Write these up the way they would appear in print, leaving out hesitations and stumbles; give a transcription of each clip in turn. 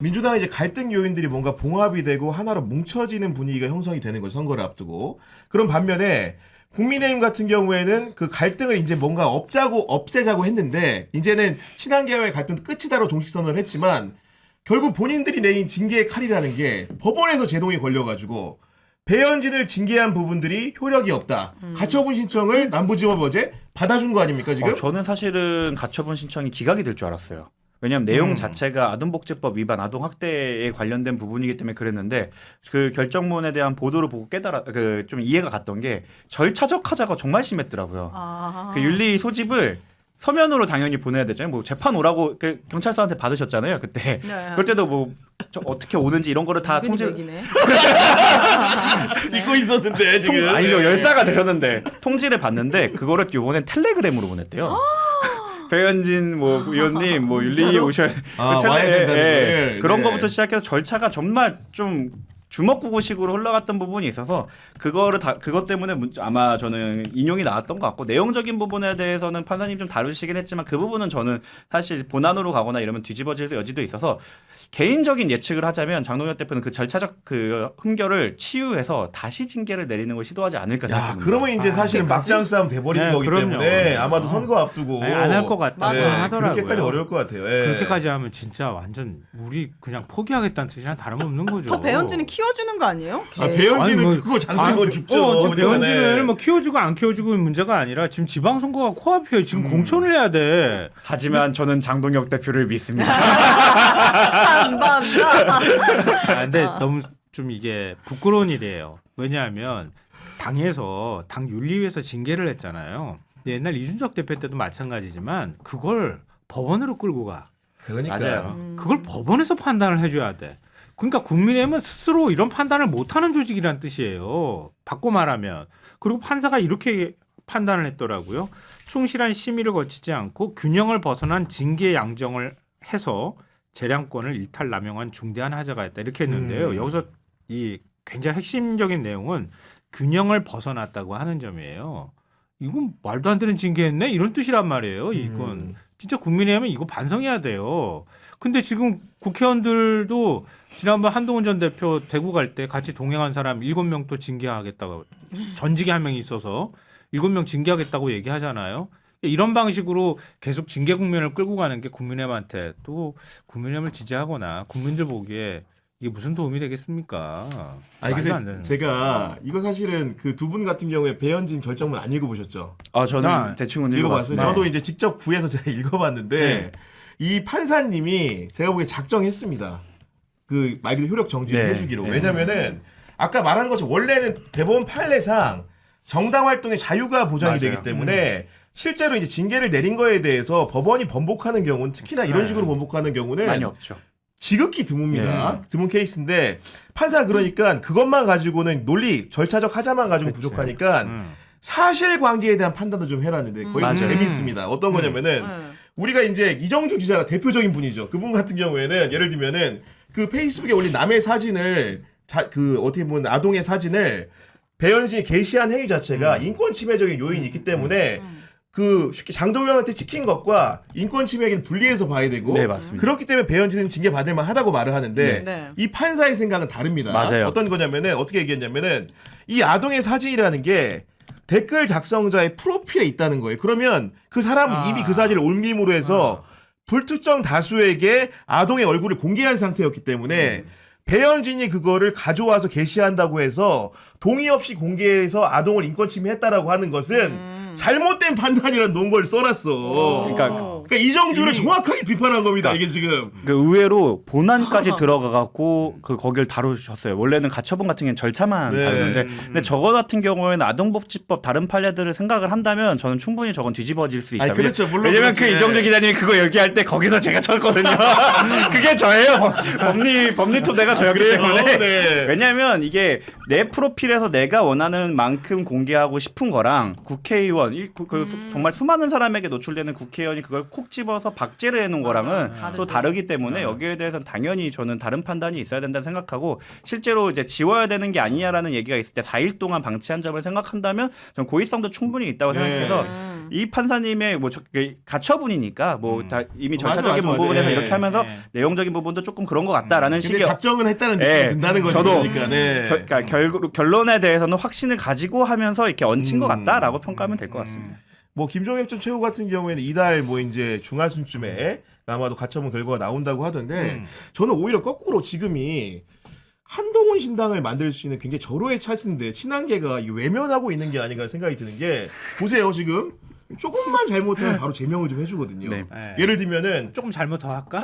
민주당의 이제 갈등 요인들이 뭔가 봉합이 되고 하나로 뭉쳐지는 분위기가 형성이 되는 거죠. 선거를 앞두고. 그런 반면에 국민의힘 같은 경우에는 그 갈등을 이제 뭔가 없애자고 했는데 이제는 친한계와의 갈등도 끝이다로 종식 선언을 했지만 결국 본인들이 내린 징계의 칼이라는 게 법원에서 제동이 걸려가지고 배현진을 징계한 부분들이 효력이 없다. 가처분 신청을 남부지법 어제 받아준 거 아닙니까 지금? 저는 사실은 가처분 신청이 기각이 될 줄 알았어요. 왜냐하면 내용 자체가 아동복지법 위반, 아동학대에 관련된 부분이기 때문에 그랬는데 그 결정문에 대한 보도를 보고 좀 이해가 갔던 게 절차적 하자가 정말 심했더라고요. 그 윤리 소집을 서면으로 당연히 보내야 되잖아요. 뭐 재판 오라고 경찰서한테 받으셨잖아요. 그때. 네. 그럴 때도 뭐 어떻게 오는지 이런 거를 다 통지. 잊고 있었는데 지금. 아니죠. 열사가 되셨는데 통지를 받는데 그거를 이번엔 텔레그램으로 보냈대요. 배현진 위원님 윤리 오셔야 와야 된다는 거를. 그런 네. 거부터 시작해서 절차가 정말 좀 주먹구구식으로 흘러갔던 부분이 있어서 그것 때문에 아마 저는 인용이 나왔던 것 같고 내용적인 부분에 대해서는 판사님 좀 다루시긴 했지만 그 부분은 저는 사실 본안으로 가거나 이러면 뒤집어질 여지도 있어서 개인적인 예측을 하자면 장동혁 대표는 그 절차적 그 흠결을 치유해서 다시 징계를 내리는 걸 시도하지 않을까 생각합니다. 그러면 이제 사실은 막장 싸움 돼버리는 거기 그럼요. 때문에 아마도 선거 앞두고 안 할 것 같다 하더라고요. 그렇게까지 어려울 것 같아요. 그렇게까지 하면 진짜 완전 우리 그냥 포기하겠다는 뜻이랑 다름없는 거죠. 더 배현진은 키워주는 거 아니에요? 배현진은 그거 장동건 죽죠. 배현진을 뭐 키워주고 안 키워주고 문제가 아니라 지금 지방선거가 코앞이에요. 지금 공천을 해야 돼. 하지만 저는 장동혁 대표를 믿습니다. 한번 근데 너무 좀 이게 부끄러운 일이에요. 왜냐하면 당에서 당 윤리위에서 징계를 했잖아요. 옛날 이준석 대표 때도 마찬가지지만 그걸 법원으로 끌고 가. 그러니까. 맞아요. 그걸 법원에서 판단을 해줘야 돼. 그러니까 국민의힘은 스스로 이런 판단을 못하는 조직이란 뜻이에요. 바꿔 말하면. 그리고 판사가 이렇게 판단을 했더라고요. 충실한 심의를 거치지 않고 균형을 벗어난 징계 양정을 해서 재량권을 일탈 남용한 중대한 하자가 있다. 이렇게 했는데요. 여기서 이 굉장히 핵심적인 내용은 균형을 벗어났다고 하는 점이에요. 이건 말도 안 되는 징계했네? 이런 뜻이란 말이에요. 이건. 진짜 국민의힘은 이거 반성해야 돼요. 근데 지금 국회의원들도 지난번 한동훈 전 대표 대구 갈 때 같이 동행한 사람 7명 또 징계하겠다고 전직이 한 명이 있어서 7명 징계하겠다고 얘기하잖아요. 이런 방식으로 계속 징계 국면을 끌고 가는 게 국민의힘한테 또 국민의힘을 지지하거나 국민들 보기에 이게 무슨 도움이 되겠습니까? 아니 말도 안 근데 되는. 제가 이거 사실은 그 두 분 같은 경우에 배현진 결정문 안 읽어보셨죠? 저는 대충은 읽어봤어요. 읽어봤습니다. 저도 이제 직접 구해서 제가 읽어봤는데 이 판사님이 제가 보기에 작정했습니다. 그 말 그대로 효력 정지를 네. 해주기로. 네. 왜냐면은 아까 말한 것처럼 원래는 대법원 판례상 정당 활동의 자유가 보장이 맞아요. 되기 때문에 실제로 이제 징계를 내린 거에 대해서 법원이 번복하는 경우는 특히나 이런 식으로 번복하는 경우는 많이 없죠. 지극히 드뭅니다. 드문 케이스인데 판사 그러니까 그것만 가지고는 논리 절차적 하자만 가지고 그치. 부족하니까 사실관계에 대한 판단도 좀 해라는데 거의 맞아요. 재밌습니다. 어떤 거냐면은 우리가 이제 이정주 기자가 대표적인 분이죠. 그분 같은 경우에는 예를 들면은 그 페이스북에 올린 남의 사진을 어떻게 보면 아동의 사진을 배현진이 게시한 행위 자체가 인권 침해적인 요인이 있기 때문에 그 쉽게 장동영한테 찍힌 것과 인권 침해에는 분리해서 봐야 되고 네, 맞습니다. 그렇기 때문에 배현진은 징계 받을 만하다고 말을 하는데 네. 이 판사의 생각은 다릅니다. 맞아요. 어떤 거냐면은 어떻게 얘기했냐면은 이 아동의 사진이라는 게 댓글 작성자의 프로필에 있다는 거예요. 그러면 그 사람은 이미 그 사진을 올림으로 해서 불특정 다수에게 아동의 얼굴을 공개한 상태였기 때문에 배현진이 그거를 가져와서 게시한다고 해서 동의 없이 공개해서 아동을 인권 침해했다라고 하는 것은 잘못된 판단이라는 논거를 써놨어. 그러니까 이정주를 정확하게 비판한 겁니다. 이게 지금. 그 의외로 본안까지 들어가갖고 거기를 다루셨어요. 원래는 가처분 같은 경우는 절차만 네. 다루는데, 근데 저거 같은 경우에는 아동복지법 다른 판례들을 생각을 한다면 저는 충분히 저건 뒤집어질 수 있다. 아니, 그렇죠. 물론 왜냐면 그렇지. 그 이정주 기자님이 그거 얘기할 때 거기서 제가 쳤거든요. 그게 저예요. 법리톱 내가 저였기 때문에. 네. 왜냐면 이게 내 프로필에서 내가 원하는 만큼 공개하고 싶은 거랑 국회의원 정말 수많은 사람에게 노출되는 국회의원이 그걸 콕 집어서 박제를 해놓은 거랑은 또 다르기 때문에 여기에 대해서는 당연히 저는 다른 판단이 있어야 된다 생각하고 실제로 이제 지워야 되는 게 아니냐라는 얘기가 있을 때 4일 동안 방치한 점을 생각한다면 저는 고의성도 충분히 있다고 생각해서 이 판사님의 뭐 가처분이니까 뭐 다 이미 절차적인 맞아. 부분에서 예. 이렇게 하면서 네. 내용적인 부분도 조금 그런 것 같다라는 근데 식의 작정은 했다는 느낌이 예. 든다는 거죠. 저도 그러니까. 네. 그러니까 결론에 대해서는 확신을 가지고 하면서 이렇게 얹힌 것 같다라고 평가하면 될 것 같습니다. 뭐 김종혁 전 최고 같은 경우에는 이달 뭐 이제 중하순쯤에 아마도 가처분 결과가 나온다고 하던데 저는 오히려 거꾸로 지금이 한동훈 신당을 만들 수 있는 굉장히 절호의 찬스인데 친한계가 외면하고 있는 게 아닌가 생각이 드는 게 보세요 지금 조금만 잘못하면 바로 제명을 좀 해주거든요. 네. 네. 예를 들면은 조금 잘못 더 할까?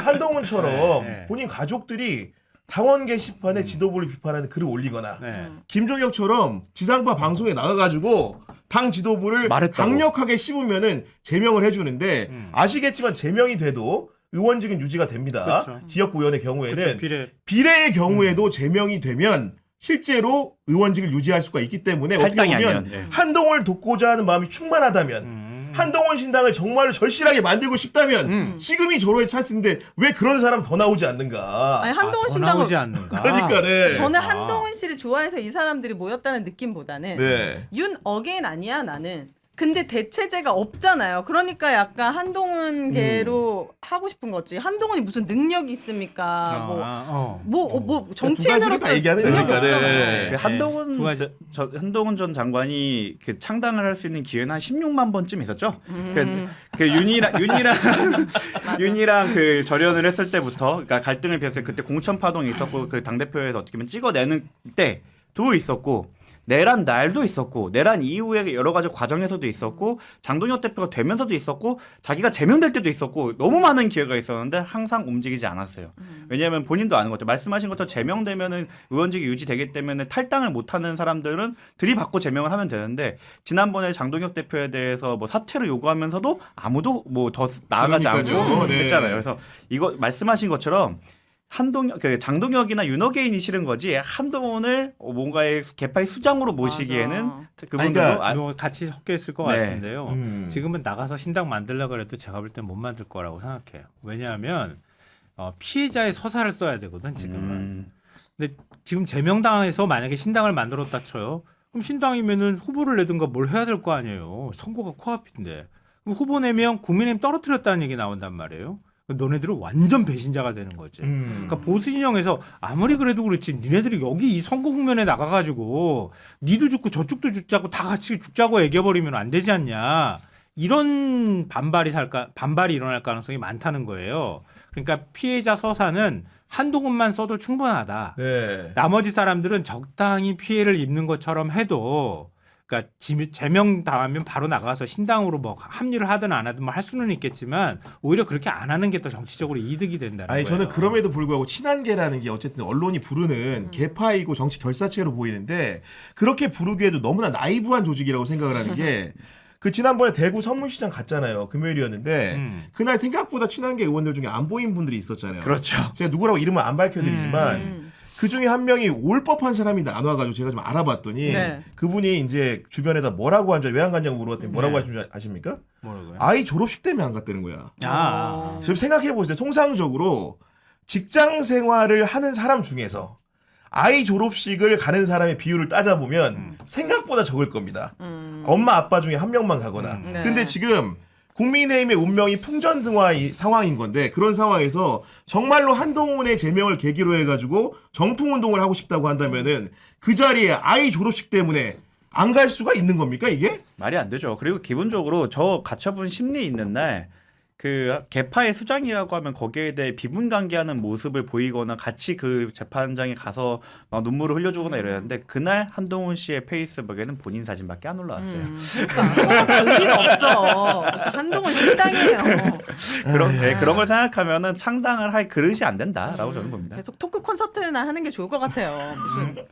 한동훈처럼 네. 본인 가족들이 당원 게시판에 지도부를 비판하는 글을 올리거나 네. 김종혁처럼 지상파 방송에 나가가지고 당 지도부를 말했다고. 강력하게 씹으면은 제명을 해주는데 아시겠지만 제명이 돼도 의원직은 유지가 됩니다. 그렇죠. 지역구 의원의 경우에는 그렇죠. 비례. 비례의 경우에도 제명이 되면 실제로 의원직을 유지할 수가 있기 때문에 어떻게 탈당이 보면 아니면, 예. 한동훈을 돕고자 하는 마음이 충만하다면 한동훈 신당을 정말로 절실하게 만들고 싶다면 지금이 절호의 찬스인데 왜 그런 사람 더 나오지 않는가? 아니 한동훈 더 신당은 나오지 않는가? 그러니까 네. 저는 한동훈 씨를 좋아해서 이 사람들이 모였다는 느낌보다는 네. 윤 어게인 아니야 나는. 근데 대체제가 없잖아요. 그러니까 약간 한동훈계로 하고 싶은 거지. 한동훈이 무슨 능력이 있습니까? 뭐 정치인으로서 다 얘기하는 능력이 거니까, 네. 없잖아요. 그 한동훈 두 가지. 한동훈 전 장관이 그 창당을 할 수 있는 기회는 한 16만 번쯤 있었죠. 그 윤이랑 그 절연을 했을 때부터 그러니까 갈등을 피웠을 때 그때 공천 파동이 있었고 그 당 대표에서 어떻게 보면 찍어내는 때도 있었고. 내란 날도 있었고 내란 이후에 여러 가지 과정에서도 있었고 장동혁 대표가 되면서도 있었고 자기가 제명될 때도 있었고 너무 많은 기회가 있었는데 항상 움직이지 않았어요. 왜냐하면 본인도 아는 것 같아요. 말씀하신 것처럼 제명되면은 의원직이 유지되기 때문에 탈당을 못하는 사람들은 들이받고 제명을 하면 되는데 지난번에 장동혁 대표에 대해서 뭐 사퇴를 요구하면서도 아무도 뭐 더 나아가지 그러니까요. 않고 네. 했잖아요. 그래서 이거 말씀하신 것처럼 장동혁이나 윤어게인이 싫은 거지 한동훈을 뭔가의 개파의 수장으로 모시기에는 맞아. 그분들도 그러니까 이거 같이 섞여 있을 것 네. 같은데요. 지금은 음. 나가서 신당 만들려고 해도 제가 볼 땐 못 만들 거라고 생각해요. 왜냐하면 피해자의 서사를 써야 되거든 지금은. 근데 지금 제명당에서 만약에 신당을 만들었다 쳐요. 그럼 신당이면은 후보를 내든가 뭘 해야 될 거 아니에요. 선거가 코앞인데. 그럼 후보 내면 국민의힘 떨어뜨렸다는 얘기 나온단 말이에요. 너네들은 완전 배신자가 되는 거지. 그러니까 보수 진영에서 아무리 그래도 그렇지 니네들이 여기 이 선거 국면에 나가가지고 니도 죽고 저쪽도 죽자고 다 같이 죽자고 애겨버리면 안 되지 않냐. 이런 반발이 일어날 가능성이 많다는 거예요. 그러니까 피해자 서사는 한동훈만 써도 충분하다. 네. 나머지 사람들은 적당히 피해를 입는 것처럼 해도 그러니까 제명 당하면 바로 나가서 신당으로 뭐 합류를 하든 안 하든 뭐 할 수는 있겠지만 오히려 그렇게 안 하는 게 더 정치적으로 이득이 된다는 아니 거예요. 저는 그럼에도 불구하고 친한계라는 게 어쨌든 언론이 부르는 개파이고 정치 결사체로 보이는데 그렇게 부르기에도 너무나 나이브한 조직이라고 생각을 하는 게 그 지난번에 대구 서문시장 갔잖아요. 금요일이었는데 그날 생각보다 친한계 의원들 중에 안 보인 분들이 있었잖아요. 그렇죠. 제가 누구라고 이름은 안 밝혀드리지만 그 중에 한 명이 올 법한 사람이 안 와가지고 제가 좀 알아봤더니 네. 그분이 이제 주변에다 뭐라고 한 줄 왜 안 갔냐고 물어봤더니 뭐라고 네. 하신 줄 아십니까? 뭐라고요? 아이 졸업식 때문에 안 갔다는 거야. 아. 지금 생각해 보세요. 통상적으로 직장 생활을 하는 사람 중에서 아이 졸업식을 가는 사람의 비율을 따져보면 생각보다 적을 겁니다. 엄마 아빠 중에 한 명만 가거나. 네. 근데 지금 국민의힘의 운명이 풍전등화 상황인 건데 그런 상황에서 정말로 한동훈의 제명을 계기로 해가지고 정풍운동을 하고 싶다고 한다면은 그 자리에 아이 졸업식 때문에 안 갈 수가 있는 겁니까 이게? 말이 안 되죠. 그리고 기본적으로 저 가처분 심리 있는 날 그 개파의 수장이라고 하면 거기에 대해 비분관계하는 모습을 보이거나 같이 그 재판장에 가서 막 눈물을 흘려주거나 이러는데 그날 한동훈 씨의 페이스북에는 본인 사진밖에 안 올라왔어요. 그러니까 의미가 없어. 한동훈 신당이에요. 그런 걸 생각하면은 창당을 할 그릇이 안 된다라고 저는 봅니다. 계속 토크 콘서트나 하는 게 좋을 것 같아요. 무슨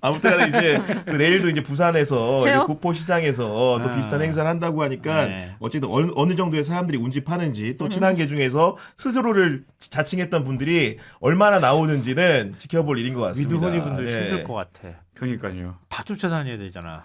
아무튼 이제 그 내일도 이제 부산에서 해요? 이제 국포시장에서 또 아. 비슷한 행사를 한다고 하니까 네. 어쨌든 어느 정도의 사람들이 운집하는지 또 친한계 중에서 스스로를 자칭했던 분들이 얼마나 나오는지는 지켜볼 일인 것 같습니다. 위드호니 분들 네. 힘들 것 같아. 그러니까요. 다 쫓아다녀야 되잖아.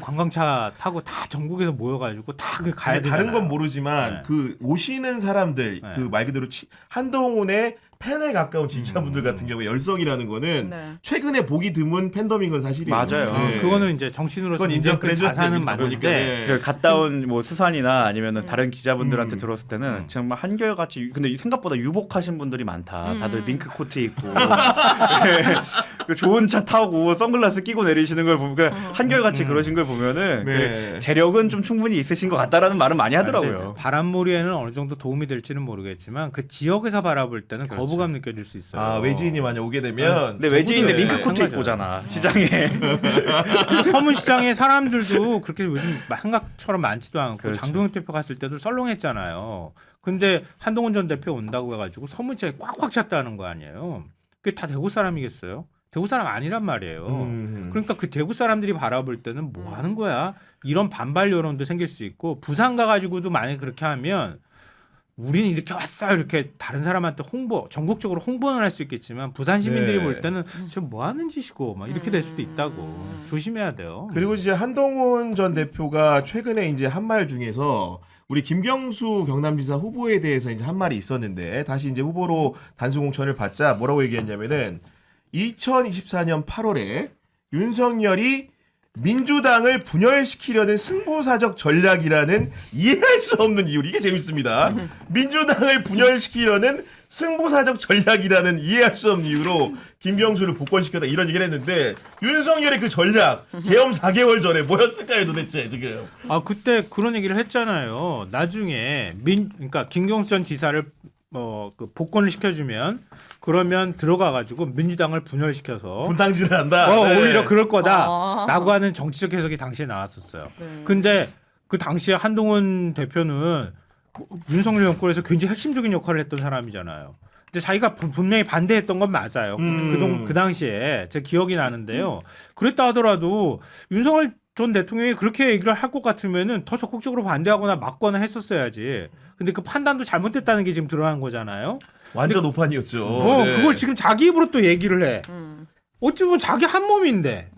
관광차 타고 다 전국에서 모여가지고 다 그 가야 아니, 되잖아. 다른 건 모르지만 네. 그 오시는 사람들 네. 그 말 그대로 한동훈의 팬에 가까운 지지자분들 같은 경우에 열성이라는 거는 네. 최근에 보기 드문 팬덤인 건 사실이에요. 맞아요. 네. 그거는 이제 정신으로서 그건 인정 그래줘야 자산은 됩니다. 맞는데 그러니까, 네. 그 갔다 온 뭐 수산이나 아니면은 다른 기자분들한테 들었을 때는 음. 정말 한결같이 근데 생각보다 유복하신 분들이 많다. 다들 밍크 코트 입고 네. 그 좋은 차 타고 선글라스 끼고 내리시는 걸 보면 그 한결같이 그러신 걸 보면은 네. 그 재력은 좀 충분히 있으신 것 같다라는 말은 많이 근데 하더라고요. 바람몰이에는 어느 정도 도움이 될지는 모르겠지만 그 지역에서 바라볼 때는 거부감 느껴질 수 있어요. 아 외지인이 만약 오게 되면 근데 외지인인데 네. 밍크 코트 입고 오잖아 시장에. 서문시장에 사람들도 그렇게 요즘 생각처럼 많지도 않고 그렇죠. 장동혁 대표 갔을 때도 썰렁했잖아요. 근데 한동훈 전 대표 온다고 해가지고 서문시장에 꽉꽉 찼다는 거 아니에요. 그게 다 대구 사람이겠어요? 대구 사람 아니란 말이에요. 그러니까 그 대구 사람들이 바라볼 때는 뭐 하는 거야? 이런 반발 여론도 생길 수 있고 부산 가가지고도 만약에 그렇게 하면 우리는 이렇게 왔어요. 이렇게 다른 사람한테 전국적으로 홍보는 할 수 있겠지만 부산 시민들이 네. 볼 때는 저 뭐 하는 짓이고 막 이렇게 될 수도 있다고 조심해야 돼요. 그리고 이제 한동훈 전 대표가 최근에 이제 한 말 중에서 우리 김경수 경남지사 후보에 대해서 이제 한 말이 있었는데 다시 이제 후보로 단수 공천을 받자 뭐라고 얘기했냐면은 2024년 8월에 윤석열이 민주당을 분열시키려는 승부사적 전략이라는 이해할 수 없는 이유. 이게 재밌습니다. 민주당을 분열시키려는 승부사적 전략이라는 이해할 수 없는 이유로 김경수를 복권시켰다 이런 얘기를 했는데 윤석열의 그 전략 계엄 4개월 전에 뭐였을까요 도대체 지금. 아 그때 그런 얘기를 했잖아요. 나중에 그러니까 김경수 전 지사를 그 복권을 시켜주면 그러면 들어가가지고 민주당을 분열시켜서 분당질을 한다. 네. 오히려 그럴 거다라고 아. 하는 정치적 해석이 당시에 나왔었어요. 네. 근데 그 당시에 한동훈 대표는 윤석열 정권에서 굉장히 핵심적인 역할을 했던 사람이잖아요. 근데 자기가 분명히 반대했던 건 맞아요. 그 당시에 제 기억이 나는데요. 그랬다 하더라도 윤석열 전 대통령이 그렇게 얘기를 할 것 같으면은 더 적극적으로 반대하거나 막거나 했었어야지. 근데 그 판단도 잘못됐다는 게 지금 드러난 거잖아요. 완전 오판이었죠. 네. 그걸 지금 자기 입으로 또 얘기를 해. 어찌 보면 자기 한 몸인데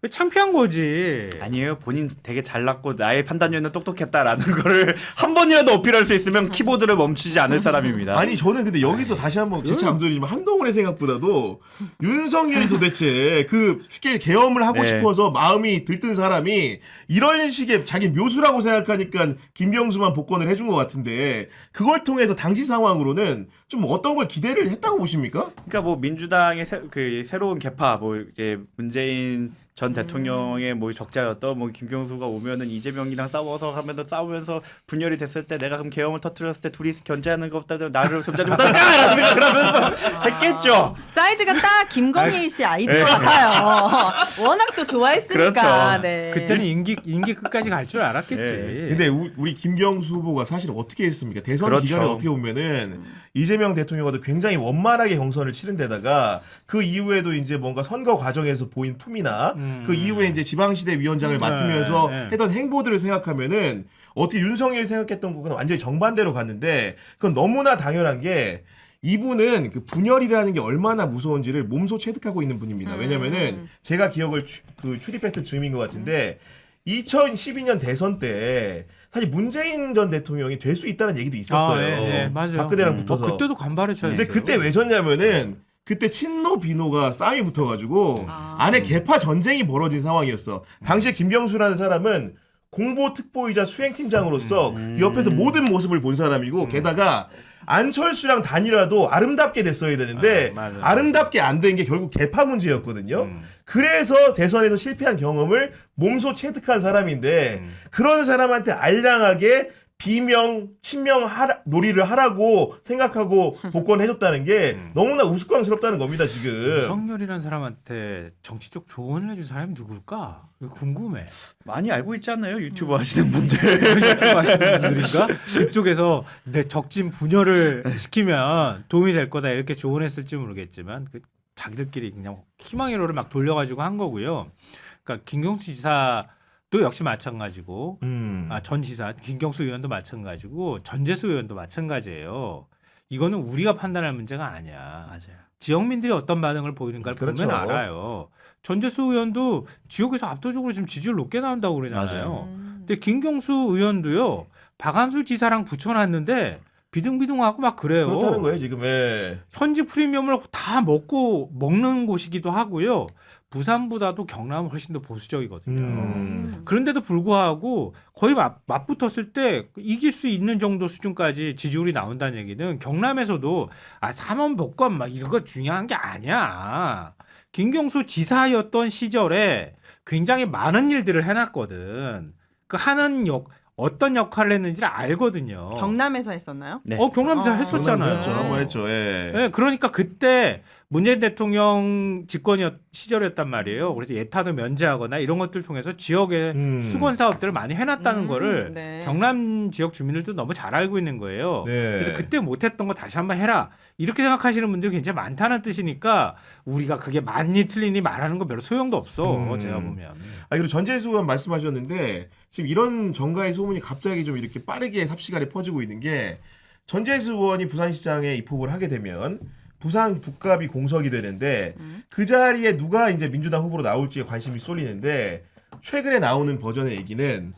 창피한 거지. 아니에요. 본인 되게 잘났고 나의 판단력은 똑똑했다라는 거를 한 번이라도 어필할 수 있으면 키보드를 멈추지 않을 사람입니다. 아니 저는 근데 여기서 다시 한번 재차 강조드리지만 한동훈의 생각보다도 윤석열이 도대체 그 쉽게 계엄을 하고 네. 싶어서 마음이 들뜬 사람이 이런 식의 자기 묘수라고 생각하니까 김경수만 복권을 해준 것 같은데 그걸 통해서 당시 상황으로는 좀 어떤 걸 기대를 했다고 보십니까? 그러니까 뭐 민주당의 그 새로운 개파 뭐 이제 문재인 전 대통령의 뭐 적자였던 뭐 김경수가 오면은 이재명이랑 싸우면서 분열이 됐을 때 내가 그럼 계엄을 터뜨렸을 때 둘이 견제하는 것보다 나를 존재하지 못할까라는 생각을 하면서 했겠죠. 사이즈가 딱 김건희 씨 아이디어 같아요. 워낙 또 좋아했으니까. 그렇죠. 네. 그때는 임기 끝까지 갈 줄 알았겠지. 근데 우리 김경수 후보가 사실 어떻게 했습니까? 대선 그렇죠. 기간에 어떻게 보면은 이재명 대통령과도 굉장히 원만하게 경선을 치른 데다가 그 이후에도 이제 뭔가 선거 과정에서 보인 품이나 그 이후에 이제 지방시대 위원장을 맡으면서 네. 했던 행보들을 생각하면은 어떻게 윤석열이 생각했던 거는 완전히 정반대로 갔는데 그건 너무나 당연한 게 이분은 그 분열이라는 게 얼마나 무서운지를 몸소 체득하고 있는 분입니다. 왜냐면은 제가 기억을 출입했을 즈음인 것 같은데 2012년 대선 때 사실 문재인 전 대통령이 될 수 있다는 얘기도 있었어요. 맞아요. 박근혜랑 붙어서. 그때도 간발의 차이. 근데 그때 왜 졌냐면은 그때 친노 비노가 싸움이 붙어가지고 안에 개파 전쟁이 벌어진 상황이었어. 당시에 김경수라는 사람은 공보 특보이자 수행팀장으로서 옆에서 모든 모습을 본 사람이고 게다가 안철수랑 단일화도 아름답게 됐어야 되는데 맞아요. 아름답게 안 된 게 결국 개파 문제였거든요. 그래서 대선에서 실패한 경험을 몸소 체득한 사람인데 그런 사람한테 알량하게 비명, 친명 놀이를 하라고 생각하고 복권해줬다는 게 너무나 우스꽝스럽다는 겁니다, 지금. 윤석열이라는 사람한테 정치적 조언을 해준 사람이 누굴까? 이거 궁금해. 많이 알고 있지 않나요? 유튜브 하시는 분들. 유튜브 하시는 분들인가? 그쪽에서 내 적진 분열을 시키면 도움이 될 거다 이렇게 조언했을지 모르겠지만 자기들끼리 그냥 희망회로를 막 돌려가지고 한 거고요. 그러니까 김경수 지사 또 역시 마찬가지고 전 지사 김경수 의원도 마찬가지고 전재수 의원도 마찬가지예요. 이거는 우리가 판단할 문제가 아니야. 맞아요. 지역민들이 어떤 반응을 보이는가를 그렇죠. 보면 알아요. 전재수 의원도 지역에서 압도적으로 지금 지지율 높게 나온다고 그러잖아요. 근데 김경수 의원도요. 박한수 지사랑 붙여놨는데 비등비등하고 막 그래요. 그렇다는 거예요 지금. 예. 현지 프리미엄을 다 먹는 곳이기도 하고요. 부산보다도 경남은 훨씬 더 보수적이거든요. 그런데도 불구하고 거의 맞붙었을 때 이길 수 있는 정도 수준까지 지지율이 나온다는 얘기는 경남에서도 삼원 복권 막 이런 거 중요한 게 아니야. 김경수 지사였던 시절에 굉장히 많은 일들을 해놨거든. 그 하는 어떤 역할을 했는지를 알거든요. 경남에서 했었나요? 네. 경남에서 했었잖아요. 그렇죠. 한번 했죠. 예. 네, 그러니까 그때 문재인 대통령 시절이었단 말이에요. 그래서 예타도 면제하거나 이런 것들 통해서 지역의 수건 사업들을 많이 해놨다는 거를 네. 경남 지역 주민들도 너무 잘 알고 있는 거예요. 네. 그래서 그때 못했던 거 다시 한번 해라. 이렇게 생각하시는 분들이 굉장히 많다는 뜻이니까 우리가 그게 맞니 틀리니 말하는 거 별로 소용도 없어. 제가 보면. 그리고 전재수 의원 말씀하셨는데 지금 이런 정가의 소문이 갑자기 좀 이렇게 빠르게 삽시간에 퍼지고 있는 게 전재수 의원이 부산시장에 입후보를 하게 되면 부산 북갑이 공석이 되는데 그 자리에 누가 이제 민주당 후보로 나올지에 관심이 쏠리는데 최근에 나오는 버전의 얘기는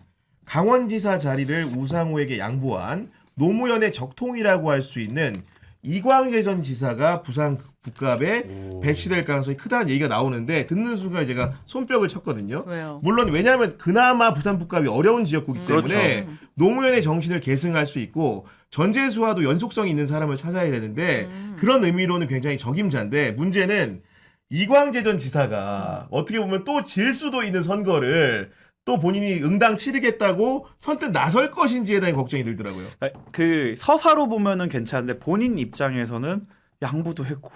강원지사 자리를 우상호에게 양보한 노무현의 적통이라고 할 수 있는 이광재 전 지사가 부산 북갑에 배치될 가능성이 크다는 얘기가 나오는데 듣는 순간 제가 손뼉을 쳤거든요. 왜요? 물론 왜냐하면 그나마 부산 북갑이 어려운 지역구이기 때문에 노무현의 정신을 계승할 수 있고 전재수와도 연속성이 있는 사람을 찾아야 되는데 그런 의미로는 굉장히 적임자인데 문제는 이광재 전 지사가 어떻게 보면 또 질 수도 있는 선거를 또 본인이 응당 치르겠다고 선뜻 나설 것인지에 대한 걱정이 들더라고요. 그 서사로 보면은 괜찮은데 본인 입장에서는 양보도 했고.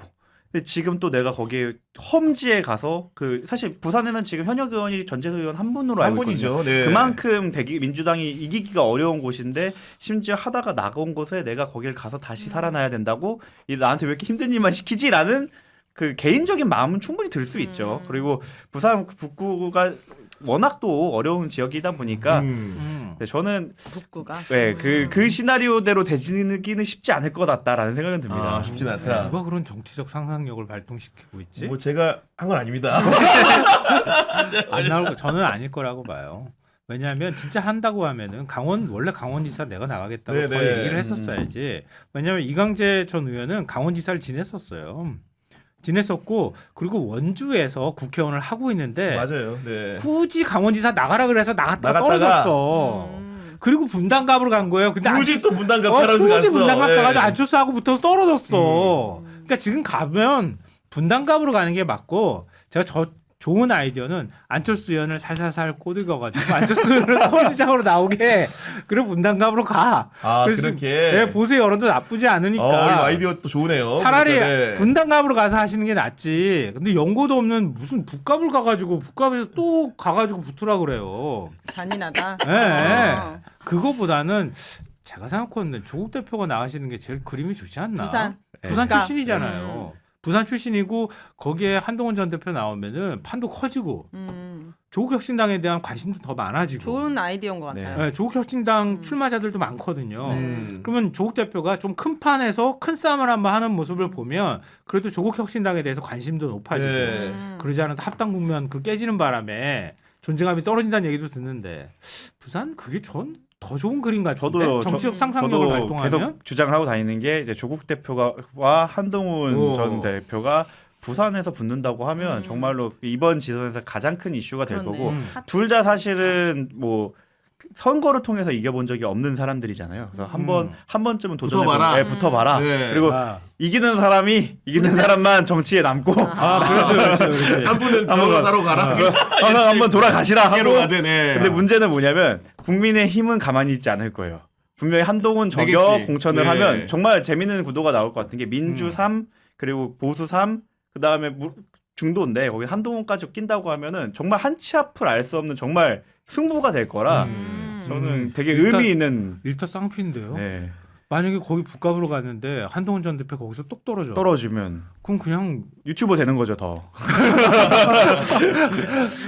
근데 지금 또 내가 거기에 험지에 가서 그 사실 부산에는 지금 현역 의원이 전재수 의원 한 분으로 한 알고 있거든요. 분이죠. 네. 그만큼 민주당이 이기기가 어려운 곳인데 심지어 하다가 나온 곳에 내가 거길 가서 다시 살아나야 된다고 나한테 왜 이렇게 힘든 일만 시키지라는 그 개인적인 마음은 충분히 들 수 있죠. 그리고 부산 북구가 워낙 또 어려운 지역이다 보니까 네, 저는 북구가 그 시나리오대로 되지기는 쉽지 않을 것 같다라는 생각은 듭니다. 쉽진 않다. 누가 그런 정치적 상상력을 발동시키고 있지? 뭐 제가 한 건 아닙니다. 안 나올 거 저는 아닐 거라고 봐요. 왜냐하면 진짜 한다고 하면은 원래 강원지사 내가 나가겠다고 네네. 거의 얘기를 했었어야지. 왜냐하면 이광재 전 의원은 강원지사를 지냈었어요. 지냈었고 그리고 원주에서 국회의원을 하고 있는데 맞아요. 네. 굳이 강원지사 나가라 그래서 나갔다가 나갔다가 떨어졌어. 그리고 분당갑으로 간 거예요. 근데 굳이 또 분당갑 하면서 갔어. 굳이 분당갑 예. 가가지고 안철수하고 붙어서 떨어졌어. 그러니까 지금 가면 분당갑으로 가는 게 맞고 제가 좋은 아이디어는 안철수 의원을 살살살 꼬드겨가지고 안철수 의원을 서울시장으로 나오게 그리고 분당갑으로 가. 그래서 그렇게. 네, 보수 여론도 나쁘지 않으니까. 이거 아이디어 또 좋네요. 차라리 그러니까, 네. 분당갑으로 가서 하시는 게 낫지. 근데 연고도 없는 무슨 북갑을 가가지고 북갑에서 또 가가지고 붙으라 그래요. 잔인하다. 네. 그거보다는 제가 생각하는데 조국 대표가 나가시는 게 제일 그림이 좋지 않나? 부산. 부산 그러니까. 출신이잖아요. 부산 출신이고 거기에 한동훈 전 대표 나오면은 판도 커지고 조국 혁신당에 대한 관심도 더 많아지고. 좋은 아이디어인 것 같아요. 네, 조국 혁신당 출마자들도 많거든요. 네. 그러면 조국 대표가 좀 큰 판에서 큰 싸움을 한번 하는 모습을 보면 그래도 조국 혁신당에 대해서 관심도 높아지고 네. 그러지 않아도 합당 국면 그 깨지는 바람에 존재감이 떨어진다는 얘기도 듣는데 부산 그게 전 더 좋은 그림 같은데 저도 정치적 상상력을 저도 발동하면 계속 주장을 하고 다니는 게 이제 조국 대표와 한동훈 전 대표가 부산에서 붙는다고 하면 정말로 이번 지선에서 가장 큰 이슈가 될 그렇네. 거고 둘 다 사실은 뭐 선거를 통해서 이겨본 적이 없는 사람들이잖아요. 그래서 한 번쯤은 붙어봐라. 도전해 붙어봐라. 네. 그리고 이기는 사람만 정치에 남고 그렇지. 한 분은 변호사로 가라. 항상 한번 돌아가시라 하로 하고. 가되네. 근데 문제는 뭐냐면 국민의힘은 가만히 있지 않을 거예요. 분명히 한동훈 저격 되겠지. 공천을 네. 하면 정말 재밌는 구도가 나올 것 같은 게 민주 3 그리고 보수 3 그다음에 중도인데 거기 한동훈까지 낀다고 하면은 정말 한 치 앞을 알 수 없는 정말 승부가 될 거라 저는 되게 의미 있는 일타 쌍피인데요. 네. 만약에 거기 북갑으로 갔는데 한동훈 전 대표 거기서 똑 떨어져. 떨어지면 그럼 그냥 유튜버 되는 거죠 더.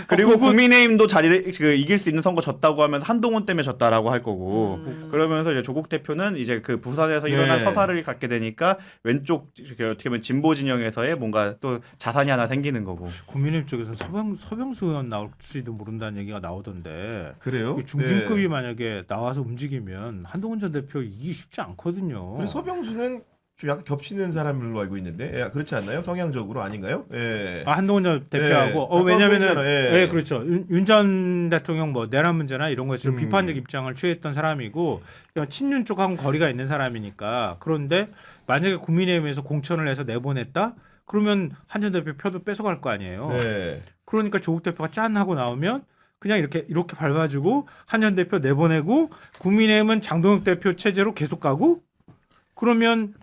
그리고 국민의힘도 자리를 이길 수 있는 선거 졌다고 하면서 한동훈 때문에 졌다라고 할 거고 그러면서 이제 조국 대표는 이제 그 부산에서 일어난 네. 서사를 갖게 되니까 왼쪽 어떻게 보면 진보 진영에서의 뭔가 또 자산이 하나 생기는 거고. 국민의힘 쪽에서 서병수 의원 나올지도 모른다는 얘기가 나오던데 그래요? 중진급이 네. 만약에 나와서 움직이면 한동훈 전 대표 이기기 쉽지 않거든요. 않거든요. 그래서 서병수는 좀 약간 겹치는 사람으로 알고 있는데 예, 그렇지 않나요? 성향적으로 아닌가요? 예. 한동훈 전 대표하고 예. 왜냐면은 가까운 편이잖아, 예, 그렇죠. 윤 전 대통령 뭐 내란 문제나 이런 거에 좀 비판적 입장을 취했던 사람이고 그냥 친윤 쪽하고 거리가 있는 사람이니까 그런데 만약에 국민의힘에서 공천을 해서 내보냈다 그러면 한 전 대표 표도 뺏어갈 거 아니에요. 네. 그러니까 조국 대표가 짠 하고 나오면 그냥 이렇게 밟아주고 한 전 대표 내보내고 국민의힘은 장동혁 대표 체제로 계속 가고 그러면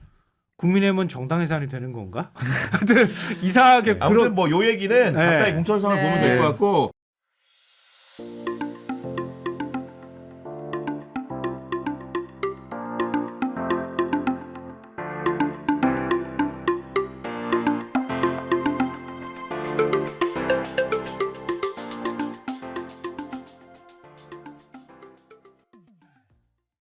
국민의힘은 정당 해산이 되는 건가? 하여튼 이상하게 아무튼 뭐 요 얘기는 네. 가까이 공천상을 네. 보면 될 것 같고